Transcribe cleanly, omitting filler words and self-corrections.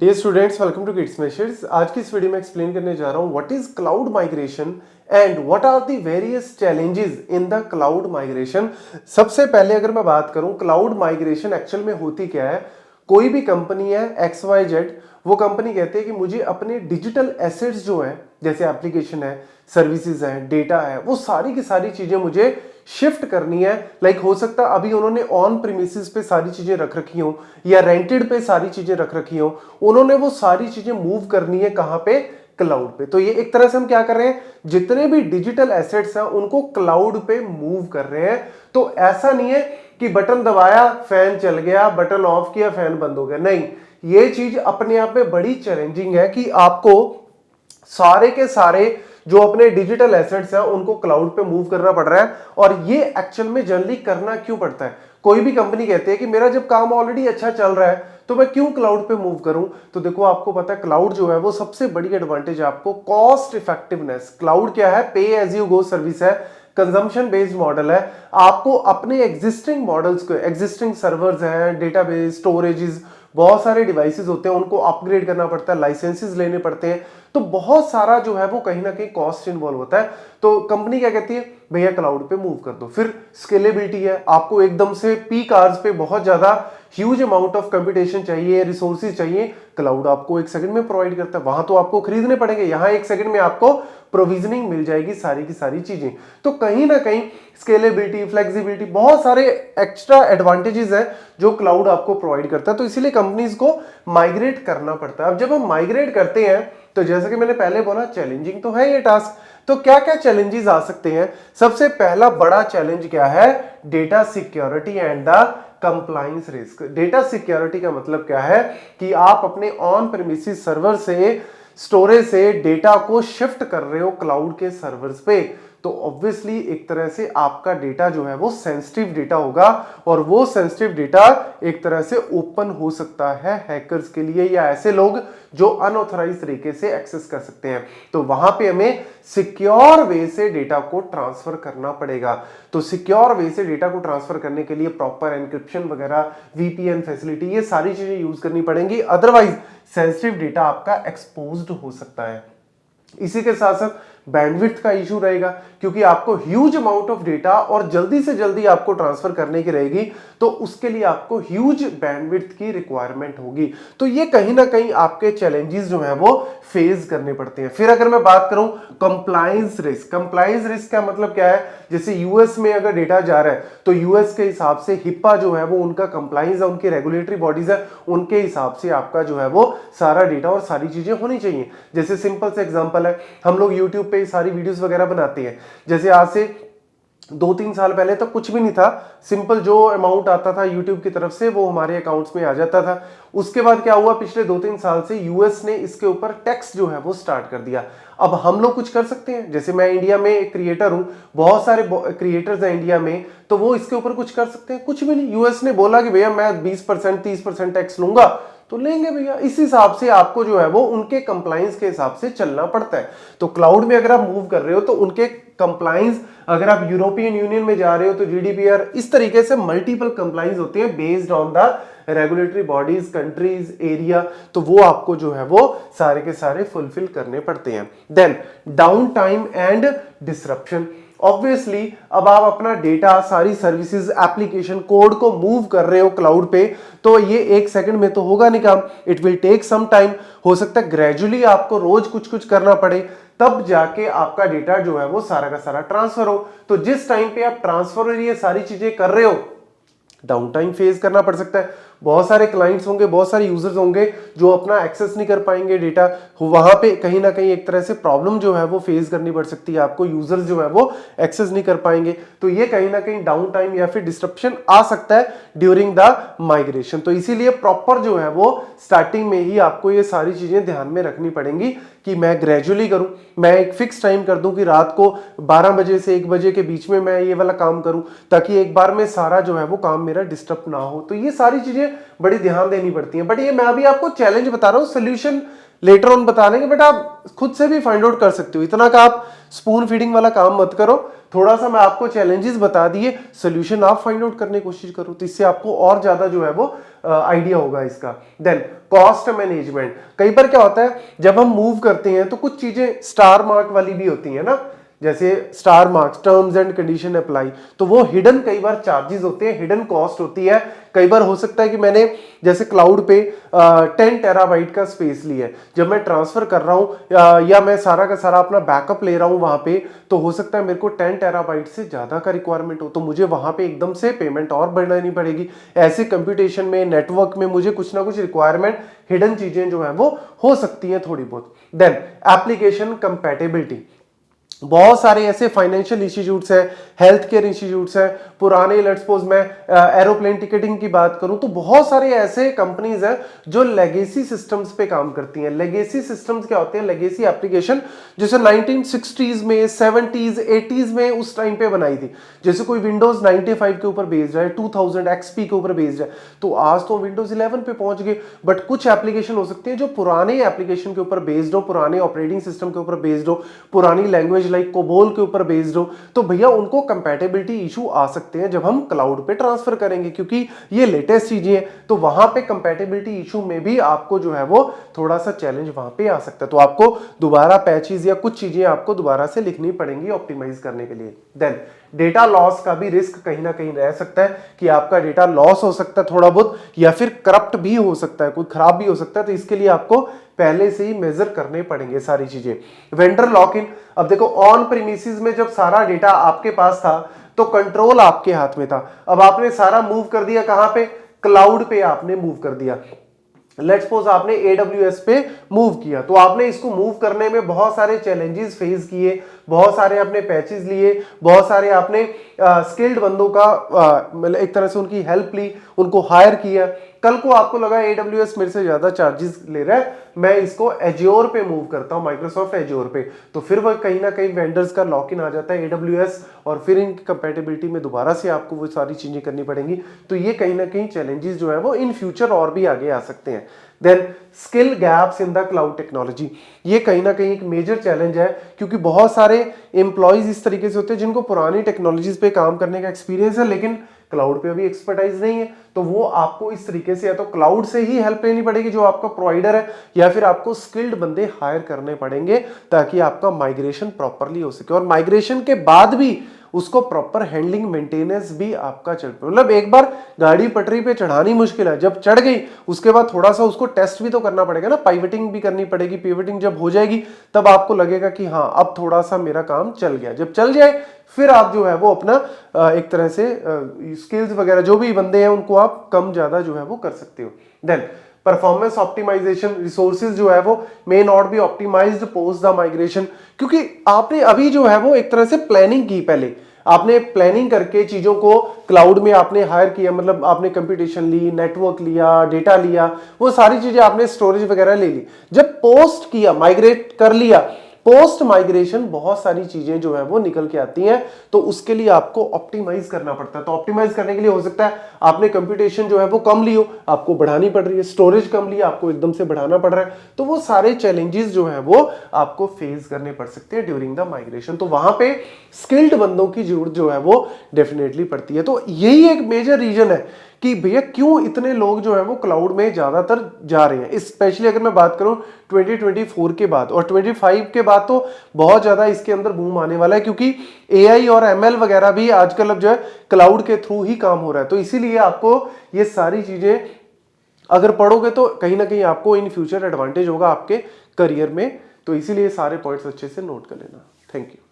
Dear students, welcome to kids measures. आज की इस वीडियो में एक्सप्लेन करने जा रहा हूं what is cloud migration and what are the various challenges in the cloud migration. सबसे पहले अगर मैं बात करूं क्लाउड माइग्रेशन एक्चुअल में होती क्या है। कोई भी कंपनी है XYZ, वो कंपनी कहती है कि मुझे अपने डिजिटल एसेट्स जो है, जैसे एप्लीकेशन है, सर्विसेज है, डेटा है, वो सारी की सारी चीजें मुझे शिफ्ट करनी है। लाइक हो सकता है अभी उन्होंने ऑन प्रीमिसेस पे सारी चीजें रख रखी हो या रेंटेड पे सारी चीजें रख रखी हो, उन्होंने वो सारी चीजें मूव करनी है कहां पे, क्लाउड पे। तो ये एक तरह से हम क्या कर रहे हैं, जितने भी डिजिटल एसेट्स हैं उनको क्लाउड पे मूव कर रहे हैं। तो ऐसा नहीं है कि बटन दबाया फैन चल गया, बटन ऑफ किया फैन बंद हो गया, नहीं। ये चीज अपने आप में बड़ी चैलेंजिंग है कि आपको सारे के सारे जो अपने डिजिटल एसेट्स हैं उनको क्लाउड पे मूव करना पड़ रहा है। और ये एक्चुअल में जनरली करना क्यों पड़ता है। कोई भी कंपनी कहती है कि मेरा जब काम ऑलरेडी अच्छा चल रहा है तो मैं क्यों क्लाउड पे मूव करूं। तो देखो, आपको पता है क्लाउड जो है वो सबसे बड़ी एडवांटेज है आपको कॉस्ट इफेक्टिवनेस। क्लाउड क्या है, पे एज यू गो सर्विस है, कंजम्पशन बेस्ड मॉडल है। आपको अपने एग्जिस्टिंग मॉडल्स को, एग्जिस्टिंग सर्वर्स हैं, डेटाबेस, स्टोरेजेस, बहुत सारे डिवाइसेस होते हैं, उनको अपग्रेड करना पड़ता है, लाइसेंसेस लेने पड़ते हैं। तो बहुत सारा जो है वो कहीं ना कहीं कॉस्ट इन्वॉल्व होता है। तो कंपनी क्या कहती है, भैया क्लाउड पे मूव कर दो। फिर स्केलेबिलिटी है, आपको एकदम से पीक आवर्स पे बहुत ज्यादा ह्यूज अमाउंट ऑफ कंप्यूटेशन चाहिए, रिसोर्सेज चाहिए, क्लाउड आपको एक सेकंड में प्रोवाइड करता है। वहां तो आपको खरीदने पड़ेंगे, यहां एक सेकंड में आपको प्रोविजनिंग मिल जाएगी सारी की सारी चीजें। तो कहीं ना कहीं स्केलेबिलिटी, फ्लेक्सिबिलिटी, बहुत सारे एक्स्ट्रा एडवांटेजेस हैं जो क्लाउड आपको प्रोवाइड करता है। तो इसीलिए कंपनीज को माइग्रेट करना पड़ता है। अब जब हम माइग्रेट करते हैं तो जैसे कि मैंने पहले बोला, चैलेंजिंग तो है ये टास्क। तो क्या क्या चैलेंजेस आ सकते हैं। सबसे पहला बड़ा चैलेंज क्या है, data security and the compliance risk. Data security का मतलब क्या है कि आप अपने ऑन प्रीमिसेस सर्वर से, स्टोरेज से डेटा को शिफ्ट कर रहे हो क्लाउड के सर्वर्स पे। तो ऑब्वियसली एक तरह से आपका डेटा जो है वो सेंसिटिव डेटा होगा, और वो सेंसिटिव डेटा एक तरह से ओपन हो सकता है हैकर्स के लिए या ऐसे लोग जो अनऑथराइज तरीके से एक्सेस कर सकते हैं। तो वहां पे हमें सिक्योर वे से डेटा को ट्रांसफर करना पड़ेगा। तो सिक्योर वे से डेटा को ट्रांसफर करने के लिए प्रॉपर एन्क्रिप्शन वगैरह, VPN फैसिलिटी, ये सारी चीजें यूज करनी पड़ेंगी, अदरवाइज सेंसिटिव डेटा आपका एक्सपोज्ड हो सकता है। इसी के साथ साथ बैंडविड्थ का इशू रहेगा, क्योंकि आपको ह्यूज अमाउंट ऑफ डेटा और जल्दी से जल्दी आपको ट्रांसफर करने की रहेगी, तो उसके लिए आपको ह्यूज बैंडविड्थ की रिक्वायरमेंट होगी। तो ये कहीं ना कहीं आपके चैलेंजेस जो है वो फेस करने पड़ते हैं। फिर अगर मैं बात करूं कंप्लायंस रिस्क, कंप्लायंस रिस्क का मतलब क्या है, जैसे यूएस में अगर डेटा जा रहा है तो यूएस के हिसाब से हिप्पा जो है वो उनका कंप्लायंस है, उनकी रेगुलेटरी बॉडीज है, उनके हिसाब से आपका जो है वो सारा डेटा और सारी चीजें होनी चाहिए। जैसे सिंपल से एग्जांपल है, हम लोग यूट्यूब पे सारी वीडियोस वगैरह बनाते हैं। जैसे आज से 2-3 साल पहले तो कुछ भी नहीं था, सिंपल जो अमाउंट आता था यूट्यूब की तरफ से वो हमारे अकाउंट्स में आ जाता था। उसके बाद क्या हुआ, पिछले 2-3 साल से यूएस ने इसके ऊपर टैक्स जो है वो स्टार्ट कर दिया। अब हम लोग कुछ कर सकते हैं, जैसे मैं इंडिया में एक क्रिएटर हूं, बहुत सारे क्रिएटर्स हैं इंडिया में, तो वो इसके ऊपर कुछ कर सकते हैं, कुछ भी नहीं। यूएस ने बोला कि भैया मैं 20% 30% टैक्स लूंगा, तो लेंगे भैया। इस हिसाब से आपको जो है वो उनके कंप्लायंस के हिसाब से चलना पड़ता है। तो क्लाउड में अगर आप मूव कर रहे हो तो उनके कंप्लायंस, अगर आप यूरोपियन यूनियन में जा रहे हो तो GDPR, इस तरीके से मल्टीपल कंप्लायंस होते हैं based on the regulatory bodies, countries, area. तो वो आपको जो है वो सारे के सारे फुलफिल करने पड़ते हैं। Then downtime and disruption. Obviously अब आप अपना डेटा, सारी सर्विसेज, एप्लीकेशन, कोड को मूव कर रहे हो क्लाउड पे, तो ये एक सेकंड में तो होगा नहीं काम, it will take some time. हो सकता है ग्रेजुअली आपको रोज कुछ कुछ करना पड़े, तब जाके आपका डेटा जो है वो सारा का सारा ट्रांसफर हो। तो जिस टाइम पे आप ट्रांसफर और ये सारी चीजें कर रहे हो, डाउन टाइम फेस करना पड़ सकता है। बहुत सारे क्लाइंट्स होंगे, बहुत सारे यूजर्स होंगे जो अपना एक्सेस नहीं कर पाएंगे डेटा, वहां पे कहीं ना कहीं एक तरह से प्रॉब्लम जो है वो फेस करनी पड़ सकती है आपको, यूजर्स जो है वो एक्सेस नहीं कर पाएंगे। तो ये कहीं ना कहीं डाउन टाइम या फिर डिस्ट्रप्शन आ सकता है ड्यूरिंग द माइग्रेशन। तो इसीलिए प्रॉपर जो है वो स्टार्टिंग में ही आपको ये सारी चीजें ध्यान में रखनी पड़ेंगी कि मैं ग्रेजुअली करूं, मैं एक फिक्स टाइम कर दूं कि रात को 12 बजे से 1 बजे के बीच में मैं ये वाला काम करूं, ताकि एक बार में सारा जो है वो काम मेरा डिस्टर्ब ना हो। तो ये सारी चीजें बड़ी ध्यान देनी पड़ती हैं। बट ये मैं अभी आपको चैलेंज बता रहा हूं, सोल्यूशन लेटर ऑन बता देंगे, बट आप खुद से भी फाइंड आउट कर सकते हो। इतना का आप स्पून फीडिंग वाला काम मत करो, थोड़ा सा मैं आपको चैलेंजेस बता दिए, सोल्यूशन आप फाइंड आउट करने की कोशिश करो, तो इससे आपको और ज्यादा जो है वो आइडिया होगा इसका। देन कॉस्ट मैनेजमेंट, कई बार क्या होता है जब हम मूव करते हैं तो कुछ चीजें स्टार मार्क वाली भी होती है ना, जैसे star marks, terms and condition apply, तो वो हिडन कई बार चार्जेस होते हैं, हिडन कॉस्ट होती है। कई बार हो सकता है कि मैंने जैसे क्लाउड पे 10 टेराबाइट का स्पेस लिया है, जब मैं ट्रांसफर कर रहा हूं या मैं सारा का सारा अपना बैकअप ले रहा हूं वहां पे, तो हो सकता है मेरे को 10 टेराबाइट से ज्यादा का रिक्वायरमेंट हो, तो मुझे वहां पे एकदम से पेमेंट और बढ़ानी पड़ेगी। ऐसे कंप्यूटेशन में, नेटवर्क में मुझे कुछ ना कुछ रिक्वायरमेंट, हिडन चीजें जो है वो हो सकती हैं थोड़ी बहुत। देन एप्लीकेशन कंपैटिबिलिटी, बहुत सारे ऐसे फाइनेंशियल इंस्टीट्यूट्स हैं, हेल्थ केयर इंस्टीट्यूट्स हैं, पुराने, लेट्स सपोज मैं एरोप्लेन टिकटिंग की बात करूं तो बहुत सारे ऐसे कंपनीज हैं जो लेगेसी सिस्टम्स पे काम करती हैं। लेगेसी सिस्टम्स क्या होते हैं? लेगेसी एप्लीकेशन जैसे 1960s में, 70s, 80s में उस टाइम पे बनाई थी। जैसे कोई विंडोज 95 के ऊपर बेस्ड है, 2000 एक्सपी के ऊपर बेस्ड है, तो आज तो विंडोज 11 पे पहुंच गए, बट कुछ एप्लीकेशन हो सकते हैं जो पुराने एप्लीकेशन के ऊपर बेस्ड हो, पुराने ऑपरेटिंग सिस्टम के ऊपर बेस्ड हो, पुरानी लैंग्वेज लाइक कोबोल के ऊपर बेस्ड हो, तो भैया उनको कंपैटिबिलिटी इशू आ सकते हैं जब हम क्लाउड पे ट्रांसफर करेंगे, क्योंकि ये लेटेस्ट चीजें हैं, तो वहां पे कंपैटिबिलिटी इशू में भी आपको जो है वो थोड़ा सा चैलेंज वहां पे आ सकता है, तो आपको दोबारा पैचेस या कुछ चीजें आपको दोबारा से लिखनी पड़ेंगी ऑप्टिमाइज करने के लिए। देन डेटा लॉस का भी रिस्क कहीं ना कहीं रह सकता है कि आपका डेटा लॉस हो सकता है थोड़ा बहुत, या फिर करप्ट भी हो सकता है, कोई खराब भी हो सकता है, तो इसके लिए आपको पहले से ही मेजर करने पड़ेंगे सारी चीजें। वेंडर लॉक इन, अब देखो ऑन प्रीमिसेस में जब सारा डेटा आपके पास था तो कंट्रोल आपके हाथ में था, अब आपने सारा मूव कर दिया कहां पे? क्लाउड पे आपने मूव कर दिया। लेट्स सपोज आपने AWS पे मूव किया, तो आपने इसको मूव करने में बहुत सारे चैलेंजेस फेस किए, बहुत सारे आपने पैचेस लिए, बहुत सारे आपने स्किल्ड बंदों का मतलब एक तरह से उनकी हेल्प ली, उनको हायर किया। कल को आपको लगा AWS मेरे से ज्यादा चार्जेस ले रहा है, मैं इसको एज्योर पे मूव करता हूं, माइक्रोसॉफ्ट एज्योर पे, तो फिर वह कहीं ना कहीं वेंडर्स का लॉक इन आ जाता है AWS, और फिर इनकी कंपैटिबिलिटी में दोबारा से आपको वो सारी चीजें करनी पड़ेंगी, तो ये कहीं ना कहीं चैलेंजेस जो है वो इन फ्यूचर और भी आगे आ सकते हैं। Then skill gaps in the cloud technology, ये कहीं ना कहीं एक मेजर चैलेंज है, क्योंकि बहुत सारे एम्प्लॉयज इस तरीके से होते हैं जिनको पुरानी टेक्नोलॉजीज पे काम करने का एक्सपीरियंस है, लेकिन क्लाउड पे अभी एक्सपर्टाइज नहीं है, तो वो आपको इस तरीके से या तो क्लाउड से ही हेल्प लेनी पड़ेगी जो आपका प्रोवाइडर है, या फिर आपको स्किल्ड बंदे हायर करने पड़ेंगे ताकि आपका माइग्रेशन प्रॉपरली हो सके, और माइग्रेशन के बाद भी उसको प्रॉपर हैंडलिंग, मेंटेनेंस भी आपका चल, मतलब एक बार गाड़ी पटरी पे चढ़ानी मुश्किल है, जब चढ़ गई उसके बाद थोड़ा सा उसको टेस्ट भी तो करना पड़ेगा ना, पाइवटिंग भी करनी पड़ेगी, पिवटिंग जब हो जाएगी तब आपको लगेगा कि हाँ अब थोड़ा सा मेरा काम चल गया, जब चल जाए फिर आप जो है वो अपना एक तरह से स्किल्स वगैरह जो भी बंदे हैं उनको आप कम ज्यादा जो है वो कर सकते हो। देन परफॉर्मेंस ऑप्टिमाइजेशन, रिसोर्सेज जो है वो may not be optimised post the migration, क्योंकि आपने अभी जो है वो एक तरह से प्लानिंग की, पहले आपने प्लानिंग करके चीजों को क्लाउड में आपने हायर किया, मतलब आपने कंप्यूटेशन ली, नेटवर्क लिया, डेटा लिया, वो सारी चीजें आपने स्टोरेज वगैरह ले ली, जब पोस्ट किया, माइग्रेट कर लिया, पोस्ट माइग्रेशन बहुत सारी चीजें जो है वो निकल के आती हैं, तो उसके लिए आपको ऑप्टिमाइज करना पड़ता है। तो ऑप्टिमाइज करने के लिए हो सकता है आपने कंप्यूटेशन जो है वो कम ली हो, आपको बढ़ानी पड़ रही है, स्टोरेज कम ली, आपको एकदम से बढ़ाना पड़ रहा है, तो वो सारे चैलेंजेस जो है वो आपको फेस करने पड़ सकते हैं ड्यूरिंग द माइग्रेशन, तो वहां पे स्किल्ड बंदों की जरूरत जो है वो डेफिनेटली पड़ती है। तो यही एक मेजर रीजन है कि भैया क्यों इतने लोग जो है वो क्लाउड में ज्यादातर जा रहे हैं, स्पेशली अगर मैं बात करूं 2024 के बाद, और 25 के बाद तो बहुत ज्यादा इसके अंदर बूम आने वाला है, क्योंकि AI और ML वगैरह भी आजकल अब जो है क्लाउड के थ्रू ही काम हो रहा है, तो इसीलिए आपको ये सारी चीजें अगर पढ़ोगे तो कहीं ना कहीं आपको इन फ्यूचर एडवांटेज होगा आपके करियर में, तो इसीलिए सारे पॉइंट्स अच्छे से नोट कर लेना। Thank you.